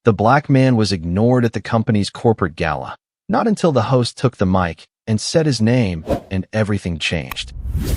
The black man was ignored at the company's corporate gala. Not until the host took the mic and said his name, and everything changed.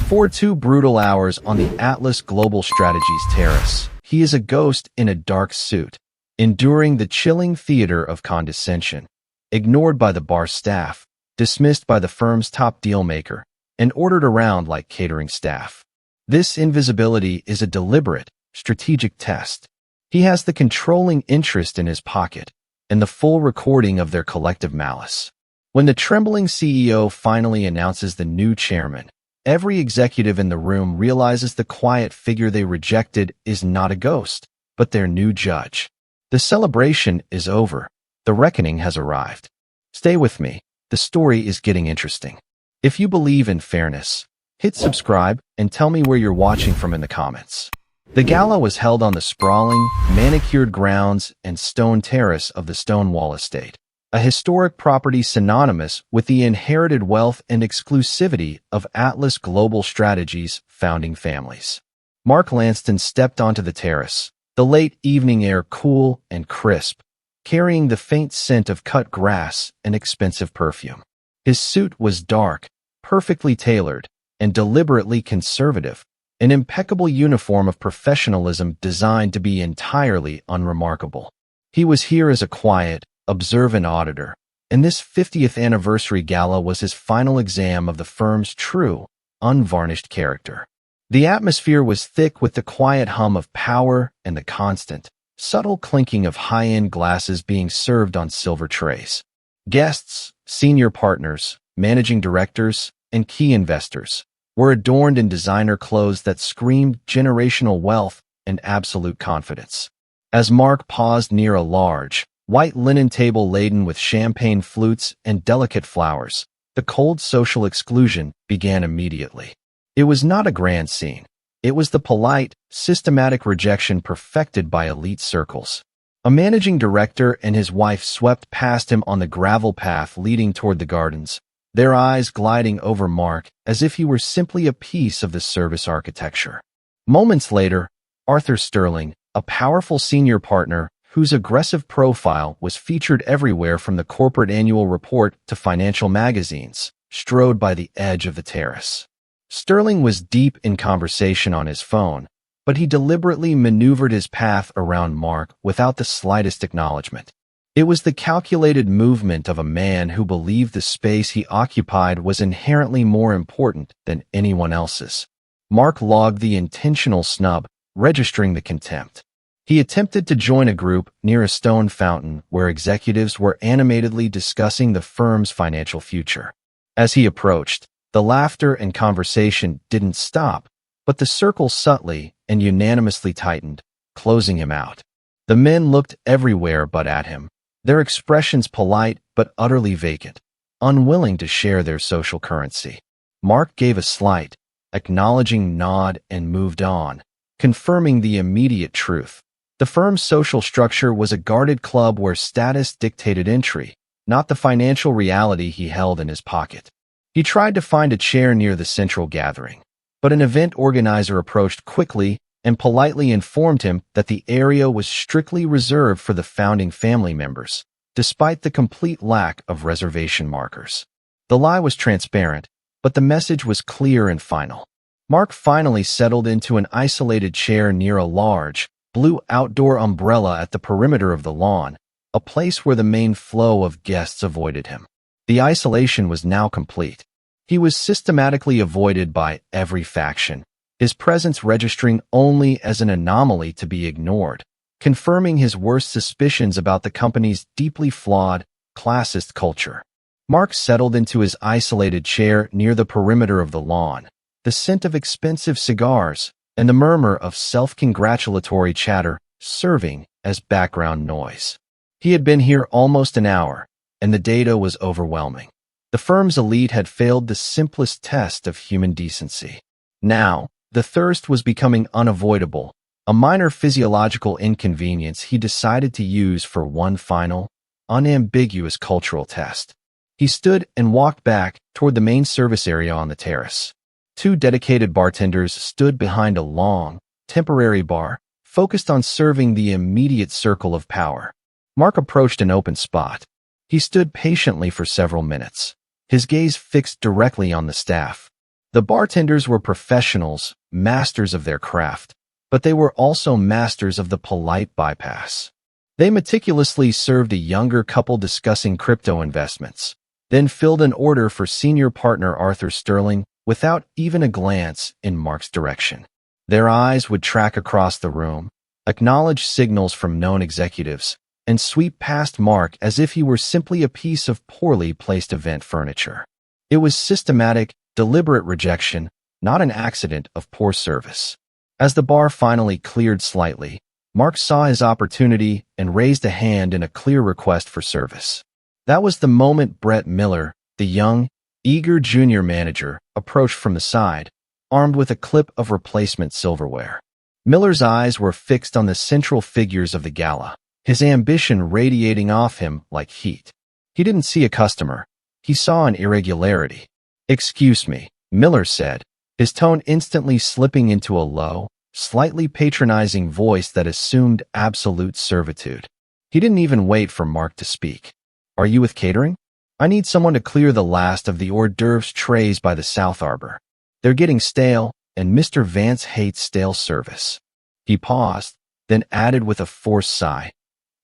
For 2 brutal hours on the Atlas Global Strategies terrace, he is a ghost in a dark suit, enduring the chilling theater of condescension, ignored by the bar staff, dismissed by the firm's top dealmaker, and ordered around like catering staff. This invisibility is a deliberate, strategic test. He has the controlling interest in his pocket and the full recording of their collective malice. When the trembling CEO finally announces the new chairman, every executive in the room realizes the quiet figure they rejected is not a ghost, but their new judge. The celebration is over. The reckoning has arrived. Stay with me. The story is getting interesting. If you believe in fairness, hit subscribe and tell me where you're watching from in the comments. The gala was held on the sprawling, manicured grounds and stone terrace of the Stonewall Estate, a historic property synonymous with the inherited wealth and exclusivity of Atlas Global Strategies' founding families. Mark Lanston stepped onto the terrace, the late evening air cool and crisp, carrying the faint scent of cut grass and expensive perfume. His suit was dark, perfectly tailored, and deliberately conservative, an impeccable uniform of professionalism designed to be entirely unremarkable. He was here as a quiet, observant auditor, and this 50th anniversary gala was his final exam of the firm's true, unvarnished character. The atmosphere was thick with the quiet hum of power and the constant, subtle clinking of high-end glasses being served on silver trays. Guests, senior partners, managing directors, and key investors were adorned in designer clothes that screamed generational wealth and absolute confidence. As Mark paused near a large, white linen table laden with champagne flutes and delicate flowers, the cold social exclusion began immediately. It was not a grand scene. It was the polite, systematic rejection perfected by elite circles. A managing director and his wife swept past him on the gravel path leading toward the gardens, their eyes gliding over Mark as if he were simply a piece of the service architecture. Moments later, Arthur Sterling, a powerful senior partner whose aggressive profile was featured everywhere from the corporate annual report to financial magazines, strode by the edge of the terrace. Sterling was deep in conversation on his phone, but he deliberately maneuvered his path around Mark without the slightest acknowledgement. It was the calculated movement of a man who believed the space he occupied was inherently more important than anyone else's. Mark logged the intentional snub, registering the contempt. He attempted to join a group near a stone fountain where executives were animatedly discussing the firm's financial future. As he approached, the laughter and conversation didn't stop, but the circle subtly and unanimously tightened, closing him out. The men looked everywhere but at him, their expressions polite but utterly vacant, unwilling to share their social currency. Mark gave a slight, acknowledging nod and moved on, confirming the immediate truth. The firm's social structure was a guarded club where status dictated entry, not the financial reality he held in his pocket. He tried to find a chair near the central gathering, but an event organizer approached quickly and politely informed him that the area was strictly reserved for the founding family members, despite the complete lack of reservation markers. The lie was transparent, but the message was clear and final. Mark finally settled into an isolated chair near a large, blue outdoor umbrella at the perimeter of the lawn, a place where the main flow of guests avoided him. The isolation was now complete. He was systematically avoided by every faction, his presence registering only as an anomaly to be ignored, confirming his worst suspicions about the company's deeply flawed, classist culture. Mark settled into his isolated chair near the perimeter of the lawn, the scent of expensive cigars and the murmur of self-congratulatory chatter serving as background noise. He had been here almost an hour, and the data was overwhelming. The firm's elite had failed the simplest test of human decency. Now, the thirst was becoming unavoidable, a minor physiological inconvenience he decided to use for one final, unambiguous cultural test. He stood and walked back toward the main service area on the terrace. 2 dedicated bartenders stood behind a long, temporary bar, focused on serving the immediate circle of power. Mark approached an open spot. He stood patiently for several minutes, his gaze fixed directly on the staff. The bartenders were professionals, masters of their craft, but they were also masters of the polite bypass. They meticulously served a younger couple discussing crypto investments, then filled an order for senior partner Arthur Sterling without even a glance in Mark's direction. Their eyes would track across the room, acknowledge signals from known executives, and sweep past Mark as if he were simply a piece of poorly placed event furniture. It was systematic, deliberate rejection, not an accident of poor service. As the bar finally cleared slightly, Mark saw his opportunity and raised a hand in a clear request for service. That was the moment Brett Miller, the young, eager junior manager, approached from the side, armed with a clip of replacement silverware. Miller's eyes were fixed on the central figures of the gala, his ambition radiating off him like heat. He didn't see a customer. He saw an irregularity. "Excuse me," Miller said, his tone instantly slipping into a low, slightly patronizing voice that assumed absolute servitude. He didn't even wait for Mark to speak. "Are you with catering? I need someone to clear the last of the hors d'oeuvres trays by the South Arbor. They're getting stale, and Mr. Vance hates stale service." He paused, then added with a forced sigh,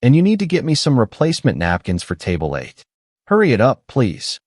"And you need to get me some replacement napkins for table 8. Hurry it up, please."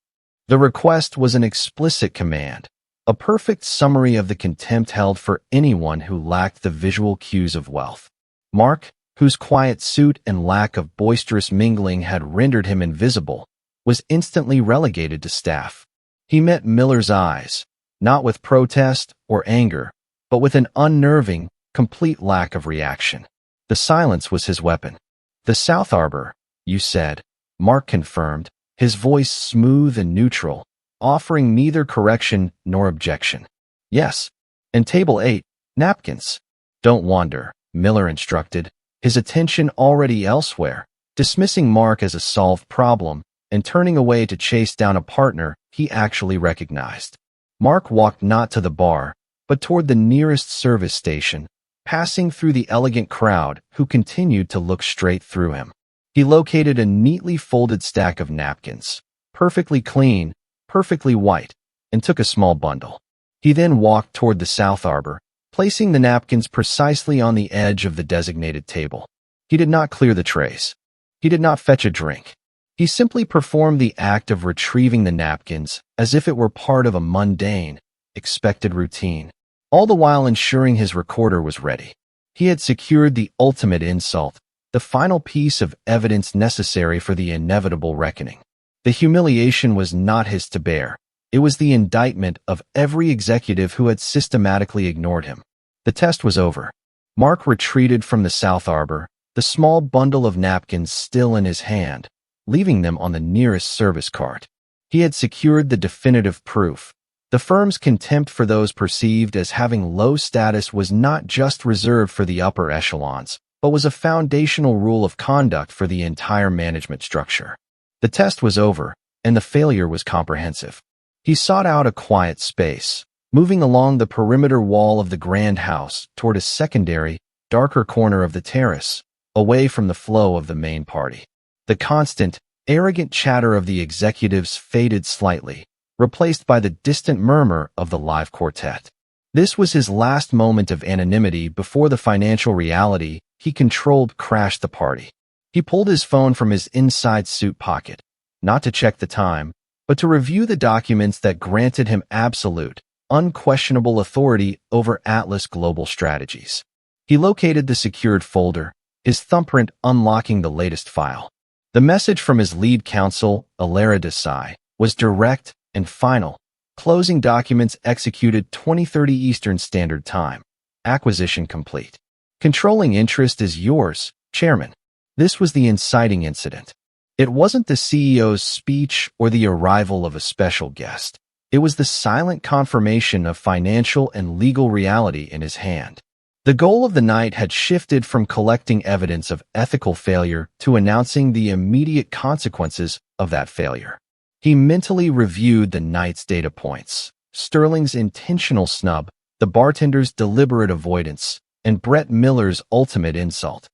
The request was an explicit command, a perfect summary of the contempt held for anyone who lacked the visual cues of wealth. Mark, whose quiet suit and lack of boisterous mingling had rendered him invisible, was instantly relegated to staff. He met Miller's eyes, not with protest or anger, but with an unnerving, complete lack of reaction. The silence was his weapon. "The South Arbor, you said," Mark confirmed, his voice smooth and neutral, offering neither correction nor objection. "Yes. And table 8, napkins." "Don't wander," Miller instructed, his attention already elsewhere, dismissing Mark as a solved problem and turning away to chase down a partner he actually recognized. Mark walked not to the bar, but toward the nearest service station, passing through the elegant crowd who continued to look straight through him. He located a neatly folded stack of napkins, perfectly clean, perfectly white, and took a small bundle. He then walked toward the South Arbor, placing the napkins precisely on the edge of the designated table. He did not clear the trays. He did not fetch a drink. He simply performed the act of retrieving the napkins as if it were part of a mundane, expected routine, all the while ensuring his recorder was ready. He had secured the ultimate insult, the final piece of evidence necessary for the inevitable reckoning. The humiliation was not his to bear. It was the indictment of every executive who had systematically ignored him. The test was over. Mark retreated from the South Arbor, the small bundle of napkins still in his hand, leaving them on the nearest service cart. He had secured the definitive proof. The firm's contempt for those perceived as having low status was not just reserved for the upper echelons, but was a foundational rule of conduct for the entire management structure. The test was over, and the failure was comprehensive. He sought out a quiet space, moving along the perimeter wall of the grand house toward a secondary, darker corner of the terrace, away from the flow of the main party. The constant, arrogant chatter of the executives faded slightly, replaced by the distant murmur of the live quartet. This was his last moment of anonymity before the financial reality he controlled crashed the party. He pulled his phone from his inside suit pocket, not to check the time, but to review the documents that granted him absolute, unquestionable authority over Atlas Global Strategies. He located the secured folder, his thumbprint unlocking the latest file. The message from his lead counsel, Alara Desai, was direct and final. Closing documents executed 2030 Eastern Standard Time. Acquisition complete. Controlling interest is yours, Chairman. This was the inciting incident. It wasn't the CEO's speech or the arrival of a special guest. It was the silent confirmation of financial and legal reality in his hand. The goal of the night had shifted from collecting evidence of ethical failure to announcing the immediate consequences of that failure. He mentally reviewed the night's data points: Sterling's intentional snub, the bartender's deliberate avoidance, and Brett Miller's ultimate insult.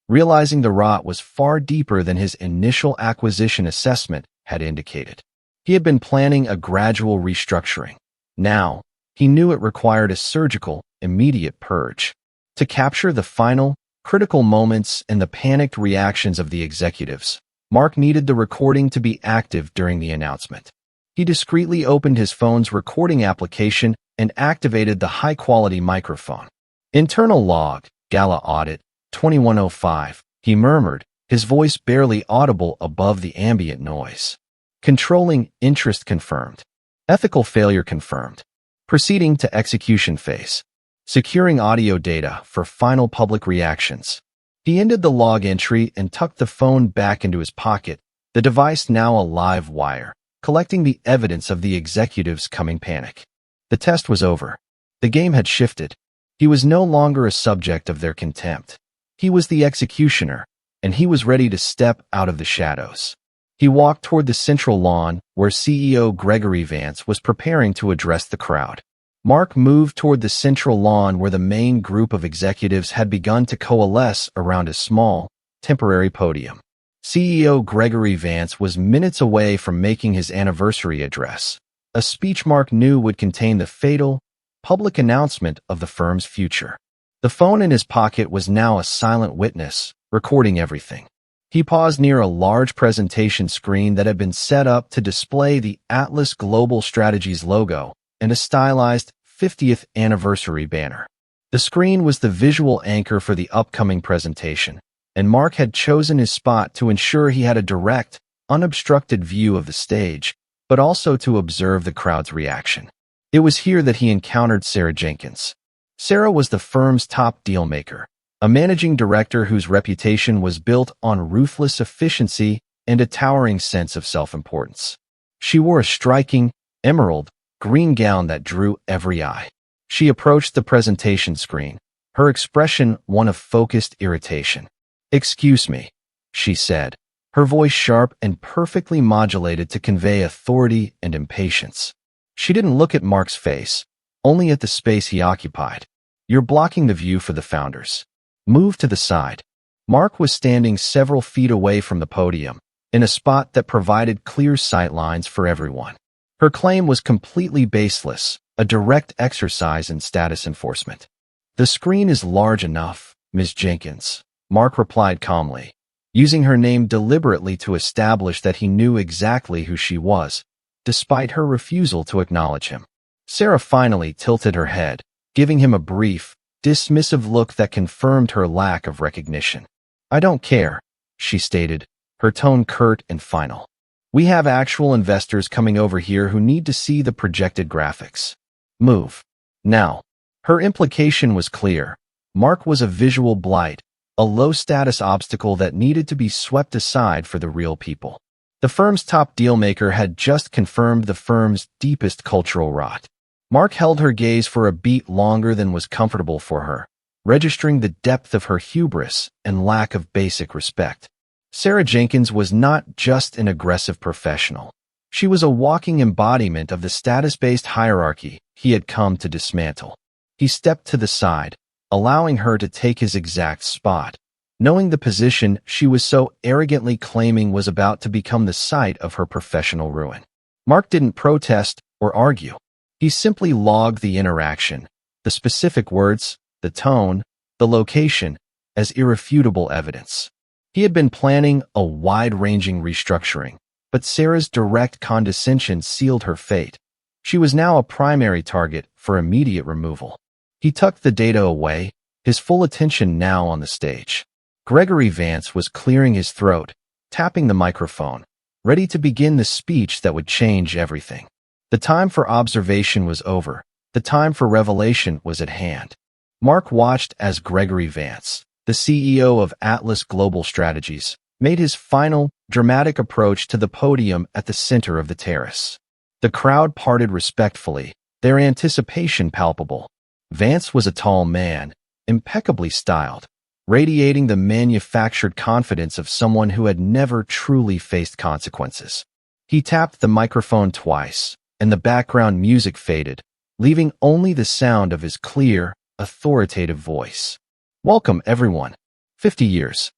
realizing the rot was far deeper than his initial acquisition assessment had indicated. He had been planning a gradual restructuring. Now, he knew it required a surgical, immediate purge. To capture the final, critical moments and the panicked reactions of the executives, Mark needed the recording to be active during the announcement. He discreetly opened his phone's recording application and activated the high-quality microphone. Internal log, Gala audit, 2105, he murmured, his voice barely audible above the ambient noise. Controlling interest confirmed. Ethical failure confirmed. Proceeding to execution phase. Securing audio data for final public reactions. He ended the log entry and tucked the phone back into his pocket, the device now a live wire, collecting the evidence of the executives' coming panic. The test was over. The game had shifted. He was no longer a subject of their contempt. He was the executioner, and he was ready to step out of the shadows. He walked toward the central lawn where CEO Gregory Vance was preparing to address the crowd. Mark moved toward the central lawn where the main group of executives had begun to coalesce around a small, temporary podium. CEO Gregory Vance was minutes away from making his anniversary address, a speech Mark knew would contain the fatal, public announcement of the firm's future. The phone in his pocket was now a silent witness, recording everything. He paused near a large presentation screen that had been set up to display the Atlas Global Strategies logo and a stylized 50th anniversary banner. The screen was the visual anchor for the upcoming presentation, and Mark had chosen his spot to ensure he had a direct, unobstructed view of the stage, but also to observe the crowd's reaction. It was here that he encountered Sarah Jenkins. Sarah was the firm's top dealmaker, a managing director whose reputation was built on ruthless efficiency and a towering sense of self-importance. She wore a striking, emerald, green gown that drew every eye. She approached the presentation screen, her expression one of focused irritation. "Excuse me," she said, her voice sharp and perfectly modulated to convey authority and impatience. She didn't look at Mark's face, only at the space he occupied. "You're blocking the view for the founders. Move to the side." Mark was standing several feet away from the podium, in a spot that provided clear sightlines for everyone. Her claim was completely baseless, a direct exercise in status enforcement. "The screen is large enough, Ms. Jenkins," Mark replied calmly, using her name deliberately to establish that he knew exactly who she was, despite her refusal to acknowledge him. Sarah finally tilted her head, giving him a brief, dismissive look that confirmed her lack of recognition. "I don't care," she stated, her tone curt and final. "We have actual investors coming over here who need to see the projected graphics. Move. Now." Her implication was clear. Mark was a visual blight, a low-status obstacle that needed to be swept aside for the real people. The firm's top dealmaker had just confirmed the firm's deepest cultural rot. Mark held her gaze for a beat longer than was comfortable for her, registering the depth of her hubris and lack of basic respect. Sarah Jenkins was not just an aggressive professional. She was a walking embodiment of the status-based hierarchy he had come to dismantle. He stepped to the side, allowing her to take his exact spot, knowing the position she was so arrogantly claiming was about to become the site of her professional ruin. Mark didn't protest or argue. He simply logged the interaction, the specific words, the tone, the location, as irrefutable evidence. He had been planning a wide-ranging restructuring, but Sarah's direct condescension sealed her fate. She was now a primary target for immediate removal. He tucked the data away, his full attention now on the stage. Gregory Vance was clearing his throat, tapping the microphone, ready to begin the speech that would change everything. The time for observation was over. The time for revelation was at hand. Mark watched as Gregory Vance, the CEO of Atlas Global Strategies, made his final, dramatic approach to the podium at the center of the terrace. The crowd parted respectfully, their anticipation palpable. Vance was a tall man, impeccably styled, radiating the manufactured confidence of someone who had never truly faced consequences. He tapped the microphone twice, and the background music faded, leaving only the sound of his clear, authoritative voice. "Welcome, everyone. 50 years.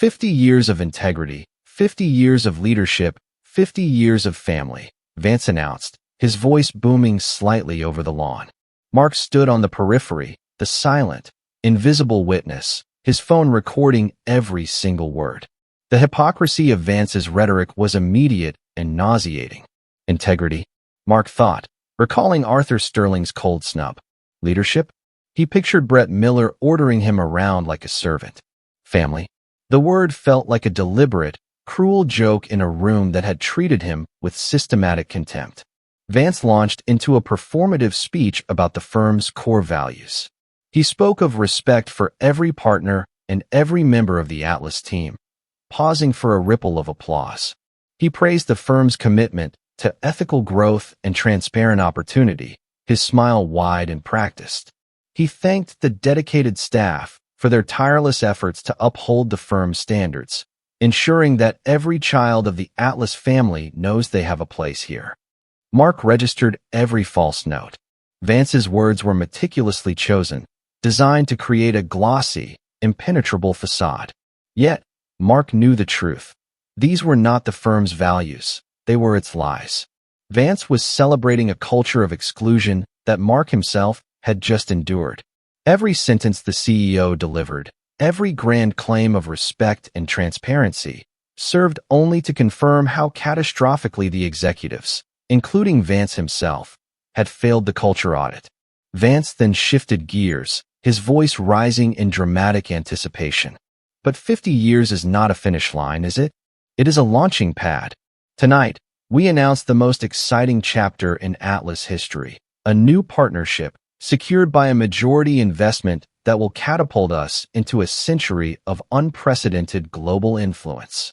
50 years of integrity, 50 years of leadership, 50 years of family, Vance announced, his voice booming slightly over the lawn. Mark stood on the periphery, the silent, invisible witness, his phone recording every single word. The hypocrisy of Vance's rhetoric was immediate and nauseating. Integrity, Mark thought, recalling Arthur Sterling's cold snub. Leadership? He pictured Brett Miller ordering him around like a servant. Family? The word felt like a deliberate, cruel joke in a room that had treated him with systematic contempt. Vance launched into a performative speech about the firm's core values. He spoke of respect for every partner and every member of the Atlas team, pausing for a ripple of applause. He praised the firm's commitment to ethical growth and transparent opportunity, his smile wide and practiced. He thanked the dedicated staff for their tireless efforts to uphold the firm's standards, ensuring that every child of the Atlas family knows they have a place here. Mark registered every false note. Vance's words were meticulously chosen, designed to create a glossy, impenetrable facade. Yet, Mark knew the truth. These were not the firm's values, they were its lies. Vance was celebrating a culture of exclusion that Mark himself had just endured. Every sentence the CEO delivered, every grand claim of respect and transparency, served only to confirm how catastrophically the executives, including Vance himself, had failed the culture audit. Vance then shifted gears, his voice rising in dramatic anticipation. But 50 years is not a finish line, is it? It is a launching pad. Tonight, we announce the most exciting chapter in Atlas history, a new partnership secured by a majority investment that will catapult us into a century of unprecedented global influence.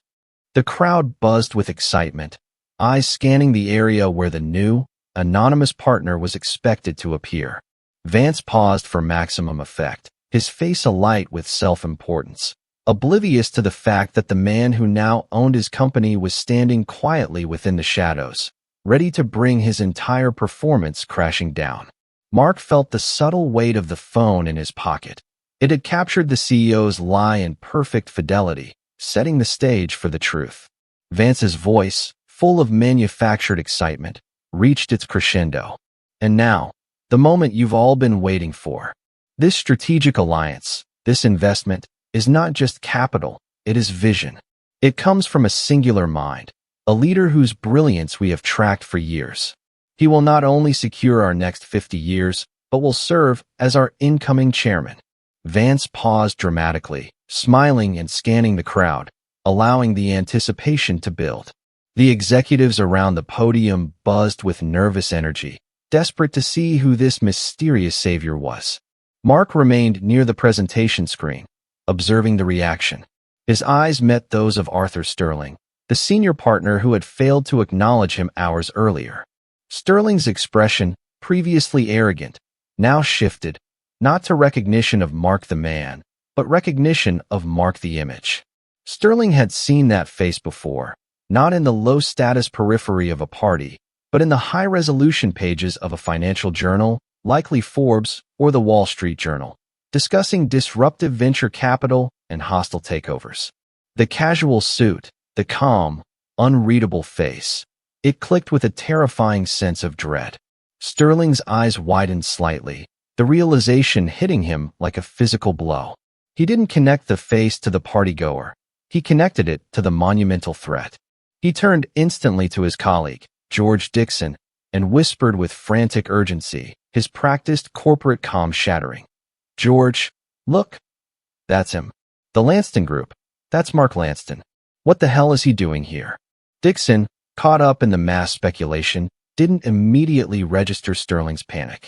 The crowd buzzed with excitement, eyes scanning the area where the new, anonymous partner was expected to appear. Vance paused for maximum effect, his face alight with self-importance, oblivious to the fact that the man who now owned his company was standing quietly within the shadows, ready to bring his entire performance crashing down. Mark felt the subtle weight of the phone in his pocket. It had captured the CEO's lie in perfect fidelity, setting the stage for the truth. Vance's voice, full of manufactured excitement, reached its crescendo. And now, the moment you've all been waiting for. This strategic alliance, this investment, is not just capital, it is vision. It comes from a singular mind, a leader whose brilliance we have tracked for years. He will not only secure our next 50 years, but will serve as our incoming chairman. Vance paused dramatically, smiling and scanning the crowd, allowing the anticipation to build. The executives around the podium buzzed with nervous energy, desperate to see who this mysterious savior was. Mark remained near the presentation screen, observing the reaction. His eyes met those of Arthur Sterling, the senior partner who had failed to acknowledge him hours earlier. Sterling's expression, previously arrogant, now shifted, not to recognition of Mark the man, but recognition of Mark the image. Sterling had seen that face before, not in the low-status periphery of a party, but in the high-resolution pages of a financial journal, likely Forbes or the Wall Street Journal, discussing disruptive venture capital and hostile takeovers. The casual suit, the calm, unreadable face, it clicked with a terrifying sense of dread. Sterling's eyes widened slightly, the realization hitting him like a physical blow. He didn't connect the face to the partygoer. He connected it to the monumental threat. He turned instantly to his colleague, George Dixon, and whispered with frantic urgency, his practiced corporate calm shattering. "George, look. That's him. The Lanston Group. That's Mark Lanston. What the hell is he doing here?" Dixon, caught up in the mass speculation, didn't immediately register Sterling's panic.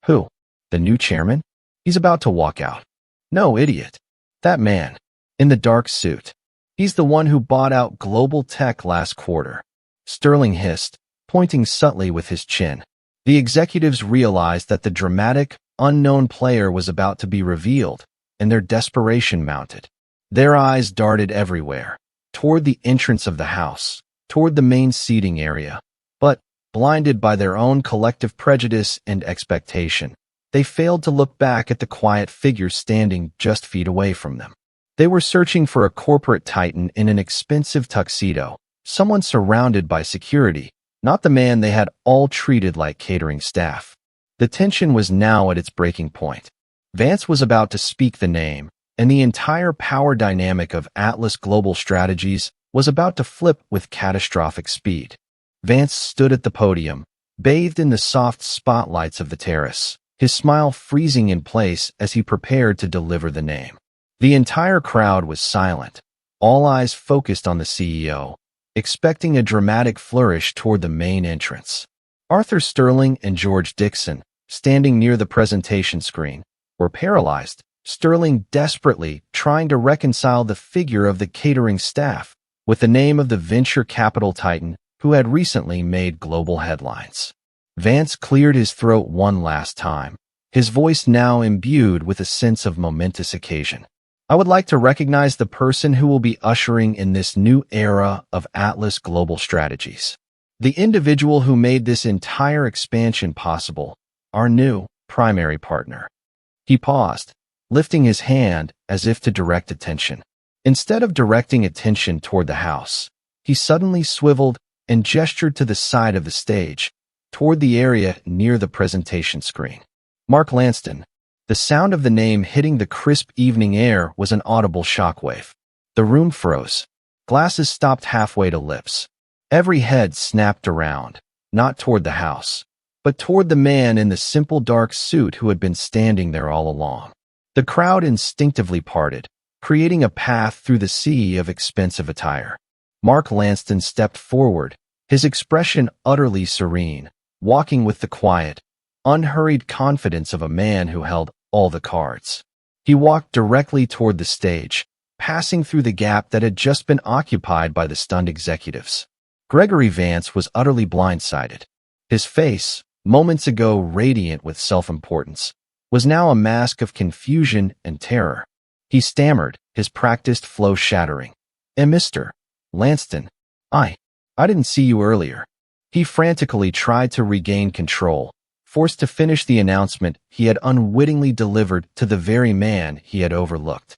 "Who? The new chairman? He's about to walk out." "No, idiot. That man. In the dark suit. He's the one who bought out Global Tech last quarter." Sterling hissed, pointing subtly with his chin. The executives realized that the dramatic, unknown player was about to be revealed, and their desperation mounted. Their eyes darted everywhere, toward the entrance of the house, toward the main seating area. But, blinded by their own collective prejudice and expectation, they failed to look back at the quiet figure standing just feet away from them. They were searching for a corporate titan in an expensive tuxedo, someone surrounded by security, not the man they had all treated like catering staff. The tension was now at its breaking point. Vance was about to speak the name, and the entire power dynamic of Atlas Global Strategies was about to flip with catastrophic speed. Vance stood at the podium, bathed in the soft spotlights of the terrace, his smile freezing in place as he prepared to deliver the name. The entire crowd was silent, all eyes focused on the CEO, expecting a dramatic flourish toward the main entrance. Arthur Sterling and George Dixon, standing near the presentation screen, were paralyzed, Sterling desperately trying to reconcile the figure of the catering staff with the name of the venture capital titan who had recently made global headlines. Vance cleared his throat one last time, his voice now imbued with a sense of momentous occasion. I would like to recognize the person who will be ushering in this new era of Atlas Global Strategies. The individual who made this entire expansion possible, our new primary partner. He paused, lifting his hand as if to direct attention. Instead of directing attention toward the house, he suddenly swiveled and gestured to the side of the stage, toward the area near the presentation screen. Mark Lanston. The sound of the name hitting the crisp evening air was an audible shockwave. The room froze. Glasses stopped halfway to lips. Every head snapped around, not toward the house, but toward the man in the simple dark suit who had been standing there all along. The crowd instinctively parted, creating a path through the sea of expensive attire. Mark Lanston stepped forward, his expression utterly serene, walking with the quiet, unhurried confidence of a man who held all the cards. He walked directly toward the stage, passing through the gap that had just been occupied by the stunned executives. Gregory Vance was utterly blindsided. His face, moments ago radiant with self-importance, was now a mask of confusion and terror. He stammered, his practiced flow shattering. Mr. Lanston, I didn't see you earlier." He frantically tried to regain control, forced to finish the announcement he had unwittingly delivered to the very man he had overlooked.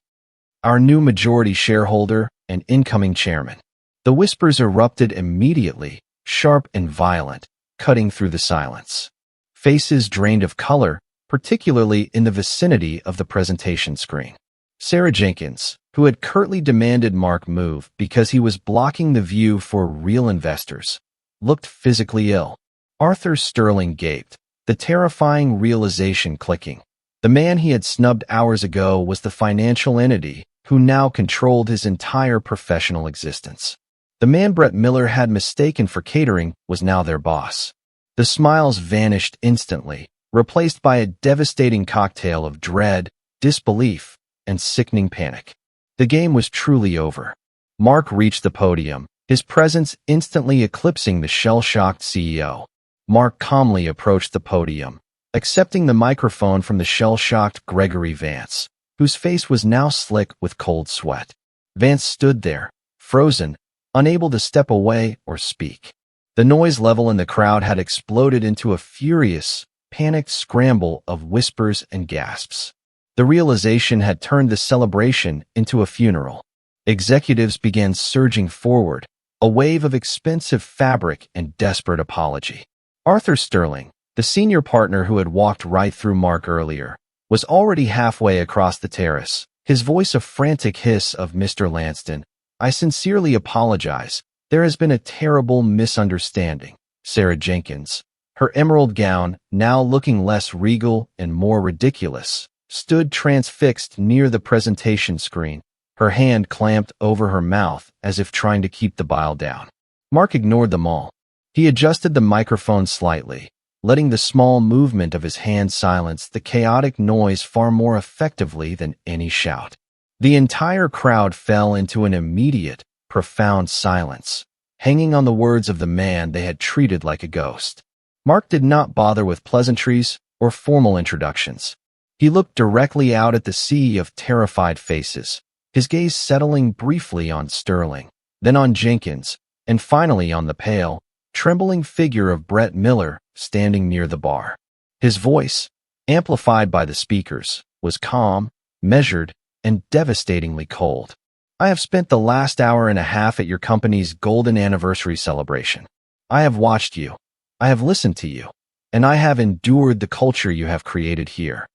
"Our new majority shareholder and incoming chairman." The whispers erupted immediately, sharp and violent, cutting through the silence. Faces drained of color, particularly in the vicinity of the presentation screen. Sarah Jenkins, who had curtly demanded Mark move because he was blocking the view for real investors, looked physically ill. Arthur Sterling gaped, the terrifying realization clicking. The man he had snubbed hours ago was the financial entity who now controlled his entire professional existence. The man Brett Miller had mistaken for catering was now their boss. The smiles vanished instantly, replaced by a devastating cocktail of dread, disbelief, and sickening panic. The game was truly over. Mark reached the podium, his presence instantly eclipsing the shell-shocked CEO. Mark calmly approached the podium, accepting the microphone from the shell-shocked Gregory Vance, whose face was now slick with cold sweat. Vance stood there, frozen, unable to step away or speak. The noise level in the crowd had exploded into a furious, panicked scramble of whispers and gasps. The realization had turned the celebration into a funeral. Executives began surging forward, a wave of expensive fabric and desperate apology. Arthur Sterling, the senior partner who had walked right through Mark earlier, was already halfway across the terrace, his voice a frantic hiss of "Mr. Lanston, I sincerely apologize. There has been a terrible misunderstanding." Sarah Jenkins, her emerald gown now looking less regal and more ridiculous, stood transfixed near the presentation screen, her hand clamped over her mouth as if trying to keep the bile down. Mark ignored them all. He adjusted the microphone slightly, letting the small movement of his hand silence the chaotic noise far more effectively than any shout. The entire crowd fell into an immediate, profound silence, hanging on the words of the man they had treated like a ghost. Mark did not bother with pleasantries or formal introductions. He looked directly out at the sea of terrified faces, his gaze settling briefly on Sterling, then on Jenkins, and finally on the pale, trembling figure of Brett Miller standing near the bar. His voice, amplified by the speakers, was calm, measured, and devastatingly cold. I have spent the last hour and a half at your company's golden anniversary celebration. I have watched you. I have listened to you. And I have endured the culture you have created here.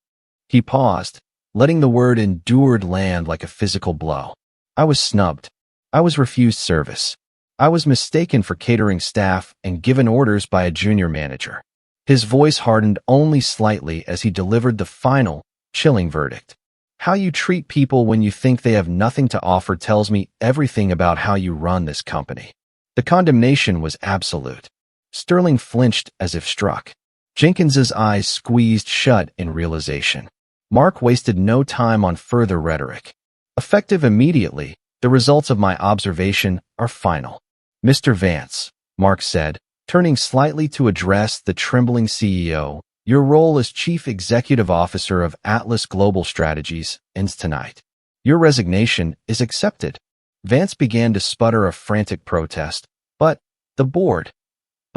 He paused, letting the word endured land like a physical blow. I was snubbed. I was refused service. I was mistaken for catering staff and given orders by a junior manager. His voice hardened only slightly as he delivered the final, chilling verdict. How you treat people when you think they have nothing to offer tells me everything about how you run this company. The condemnation was absolute. Sterling flinched as if struck. Jenkins's eyes squeezed shut in realization. Mark wasted no time on further rhetoric. Effective immediately, the results of my observation are final. Mr. Vance, Mark said, turning slightly to address the trembling CEO, your role as Chief Executive Officer of Atlas Global Strategies ends tonight. Your resignation is accepted. Vance began to sputter a frantic protest, but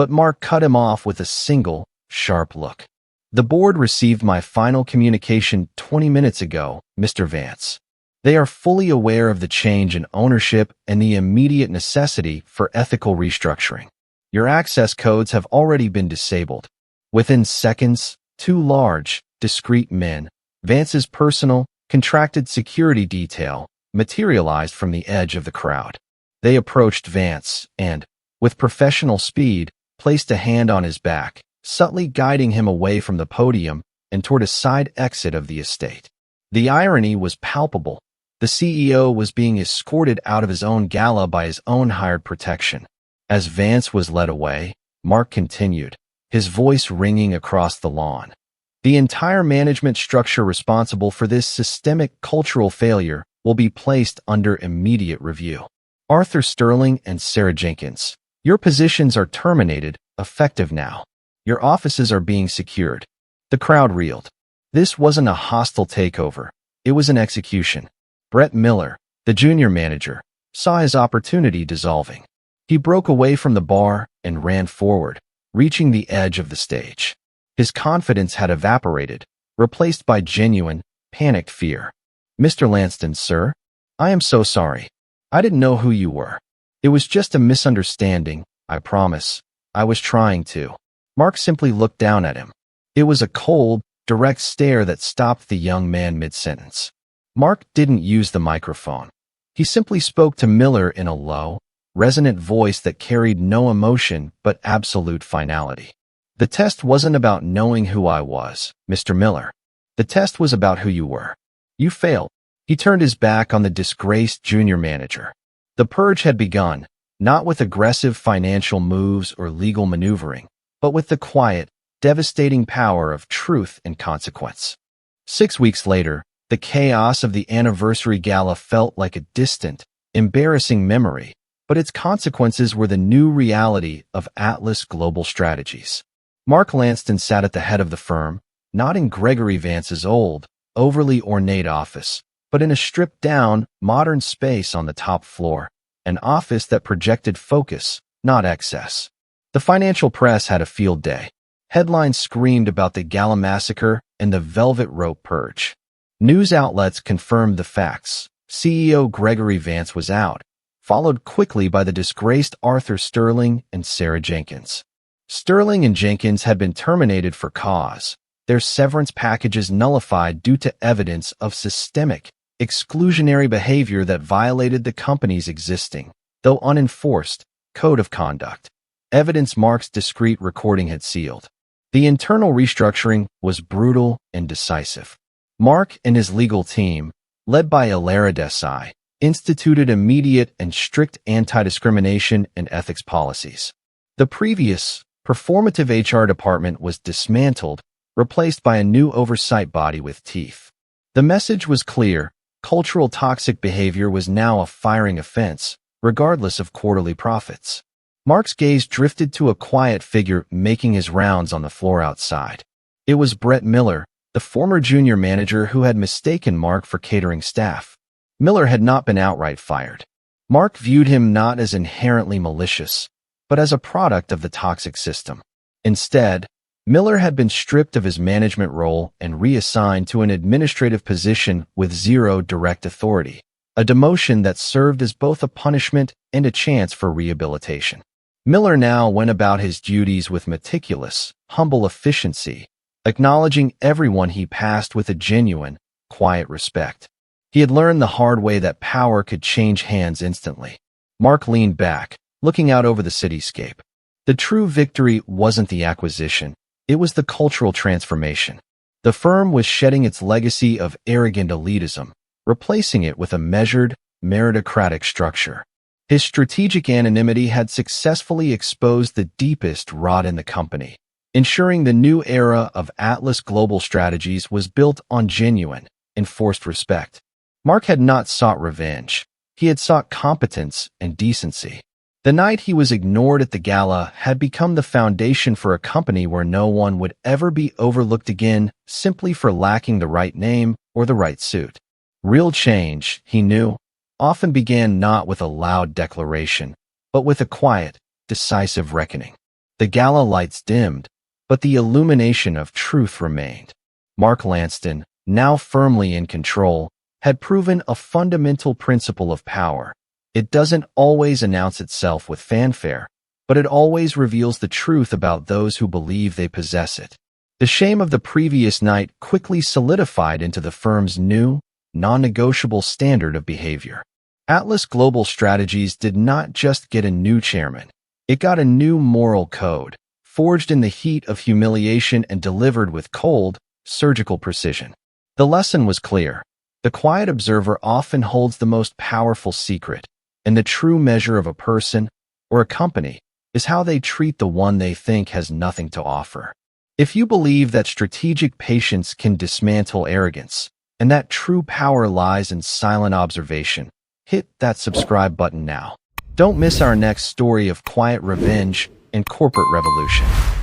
Mark cut him off with a single, sharp look. The board received my final communication 20 minutes ago, Mr. Vance. They are fully aware of the change in ownership and the immediate necessity for ethical restructuring. Your access codes have already been disabled. Within seconds, two large, discreet men, Vance's personal, contracted security detail, materialized from the edge of the crowd. They approached Vance and, with professional speed, placed a hand on his back, subtly guiding him away from the podium and toward a side exit of the estate. The irony was palpable. The CEO was being escorted out of his own gala by his own hired protection. As Vance was led away, Mark continued, his voice ringing across the lawn. The entire management structure responsible for this systemic cultural failure will be placed under immediate review. Arthur Sterling and Sarah Jenkins, your positions are terminated, effective now. Your offices are being secured. The crowd reeled. This wasn't a hostile takeover. It was an execution. Brett Miller, the junior manager, saw his opportunity dissolving. He broke away from the bar and ran forward, reaching the edge of the stage. His confidence had evaporated, replaced by genuine, panicked fear. Mr. Lanston, sir, I am so sorry. I didn't know who you were. It was just a misunderstanding, I promise. I was trying to. Mark simply looked down at him. It was a cold, direct stare that stopped the young man mid-sentence. Mark didn't use the microphone. He simply spoke to Miller in a low, resonant voice that carried no emotion but absolute finality. The test wasn't about knowing who I was, Mr. Miller. The test was about who you were. You failed. He turned his back on the disgraced junior manager. The purge had begun, not with aggressive financial moves or legal maneuvering, but with the quiet, devastating power of truth and consequence. 6 weeks later, the chaos of the anniversary gala felt like a distant, embarrassing memory, but its consequences were the new reality of Atlas Global Strategies. Mark Lanston sat at the head of the firm, not in Gregory Vance's old, overly ornate office, but in a stripped-down, modern space on the top floor, an office that projected focus, not excess. The financial press had a field day. Headlines screamed about the Gala massacre and the velvet rope purge. News outlets confirmed the facts. CEO Gregory Vance was out, followed quickly by the disgraced Arthur Sterling and Sarah Jenkins. Sterling and Jenkins had been terminated for cause, their severance packages nullified due to evidence of systemic, exclusionary behavior that violated the company's existing, though unenforced, code of conduct. Evidence Mark's discreet recording had sealed. The internal restructuring was brutal and decisive. Mark and his legal team, led by Ilara Desai, instituted immediate and strict anti-discrimination and ethics policies. The previous, performative HR department was dismantled, replaced by a new oversight body with teeth. The message was clear: cultural toxic behavior was now a firing offense, regardless of quarterly profits. Mark's gaze drifted to a quiet figure making his rounds on the floor outside. It was Brett Miller, the former junior manager who had mistaken Mark for catering staff. Miller had not been outright fired. Mark viewed him not as inherently malicious, but as a product of the toxic system. Instead, Miller had been stripped of his management role and reassigned to an administrative position with zero direct authority, a demotion that served as both a punishment and a chance for rehabilitation. Miller now went about his duties with meticulous, humble efficiency, acknowledging everyone he passed with a genuine, quiet respect. He had learned the hard way that power could change hands instantly. Mark leaned back, looking out over the cityscape. The true victory wasn't the acquisition, it was the cultural transformation. The firm was shedding its legacy of arrogant elitism, replacing it with a measured, meritocratic structure. His strategic anonymity had successfully exposed the deepest rot in the company, ensuring the new era of Atlas Global Strategies was built on genuine, enforced respect. Mark had not sought revenge. He had sought competence and decency. The night he was ignored at the gala had become the foundation for a company where no one would ever be overlooked again simply for lacking the right name or the right suit. Real change, he knew, often began not with a loud declaration, but with a quiet, decisive reckoning. The gala lights dimmed, but the illumination of truth remained. Mark Lanston, now firmly in control, had proven a fundamental principle of power. It doesn't always announce itself with fanfare, but it always reveals the truth about those who believe they possess it. The shame of the previous night quickly solidified into the firm's new, non-negotiable standard of behavior. Atlas Global Strategies did not just get a new chairman. It got a new moral code, forged in the heat of humiliation and delivered with cold, surgical precision. The lesson was clear. The quiet observer often holds the most powerful secret, and the true measure of a person or a company is how they treat the one they think has nothing to offer. If you believe that strategic patience can dismantle arrogance, and that true power lies in silent observation, hit that subscribe button now. Don't miss our next story of quiet revenge and corporate revolution.